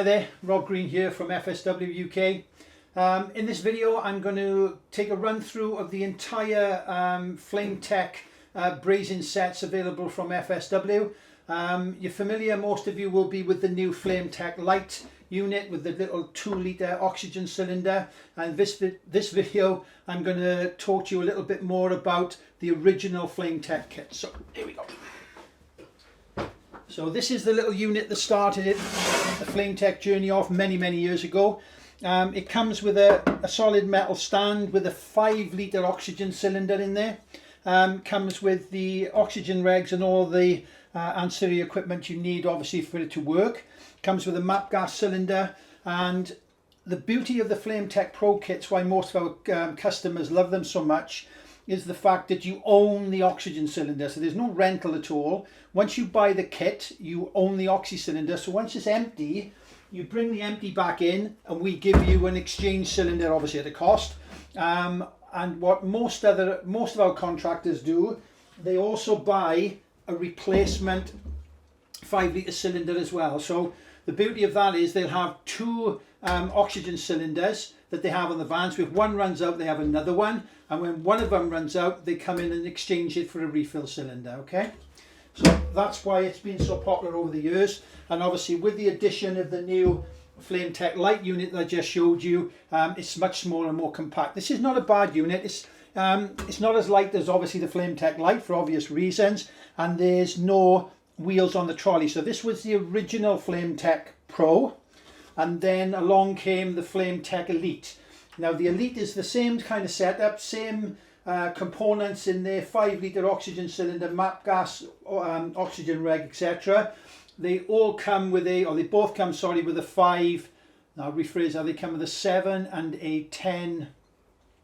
Hi there, Rob Green here from FSW UK. In this video I'm going to take a run through of the entire Flametech brazing sets available from FSW. You're familiar, most of you will be with the new Flametech Elite unit with the little 2-litre oxygen cylinder, and this video I'm going to talk to you a little bit more about the original Flametech kit. So here we go. So this is the little unit that started it, the Flametech journey off many years ago. It comes with a solid metal stand with a 5-litre oxygen cylinder in there. Comes with the oxygen regs and all the ancillary equipment you need obviously for it to work. Comes with a map gas cylinder, and the beauty of the Flametech Pro kits, why most of our customers love them so much, is the fact that you own the oxygen cylinder, so there's no rental at all. Once you buy the kit, you own the oxy cylinder, so once it's empty, you bring the empty back in and we give you an exchange cylinder, obviously at a cost. And what most of our contractors do, they also buy a replacement 5-litre cylinder as well. So the beauty of that is they'll have two oxygen cylinders that they have on the vans. If one runs out, they have another one, and when one of them runs out, they come in and exchange it for a refill cylinder. Okay, so that's why it's been so popular over the years. And obviously with the addition of the new Flametech Elite unit that I just showed you, it's much smaller and more compact. This is not a bad unit. It's not as light as obviously the Flametech Elite for obvious reasons, and there's no wheels on the trolley. So this was the original Flametech Pro, and then along came the Flametech Elite. Now the Elite is the same kind of setup, same components in there, 5-litre oxygen cylinder, map gas, oxygen reg, etc. They all come with a, or they both come, sorry, with a 5, now rephrase that, they come with a 7 and a 10,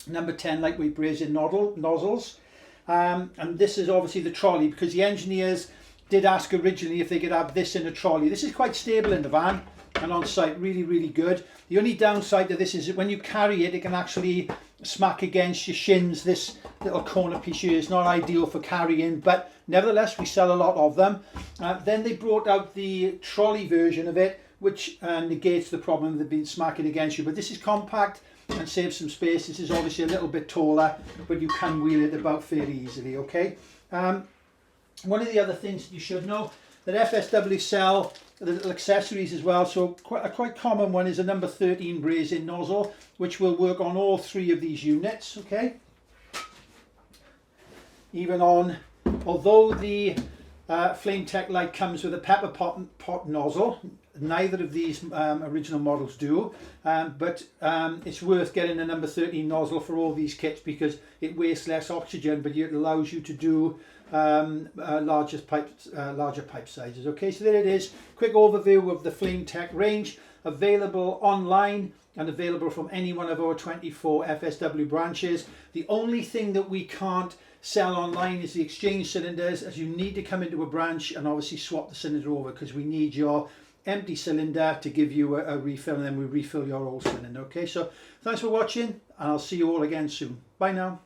number 10 lightweight brazing nozzles. And this is obviously the trolley, because the engineers did ask originally if they could have this in a trolley. This is quite stable in the van and on site, really good. The only downside to this is that when you carry it, it can actually smack against your shins. This little corner piece here is not ideal for carrying, but nevertheless we sell a lot of them. Then they brought out the trolley version of it, which negates the problem of it being smacking against you. But this is compact and saves some space. This is obviously a little bit taller, but you can wheel it about fairly easily. Okay. One of the other things that you should know, that FSW sell the little accessories as well. So a quite common one is a number 13 brazing nozzle, which will work on all 3 of these units. Okay. Even on, although the Flametech Elite comes with a pepper pot nozzle, neither of these original models do, but it's worth getting a number 13 nozzle for all these kits because it wastes less oxygen, but it allows you to do larger pipe sizes. Okay, so there it is, quick overview of the Flametech range, available online and available from any one of our 24 FSW branches. The only thing that we can't sell online is the exchange cylinders, as you need to come into a branch and obviously swap the cylinder over, because we need your empty cylinder to give you a refill, and then we refill your old cylinder. Okay, so thanks for watching, and I'll see you all again soon. Bye now.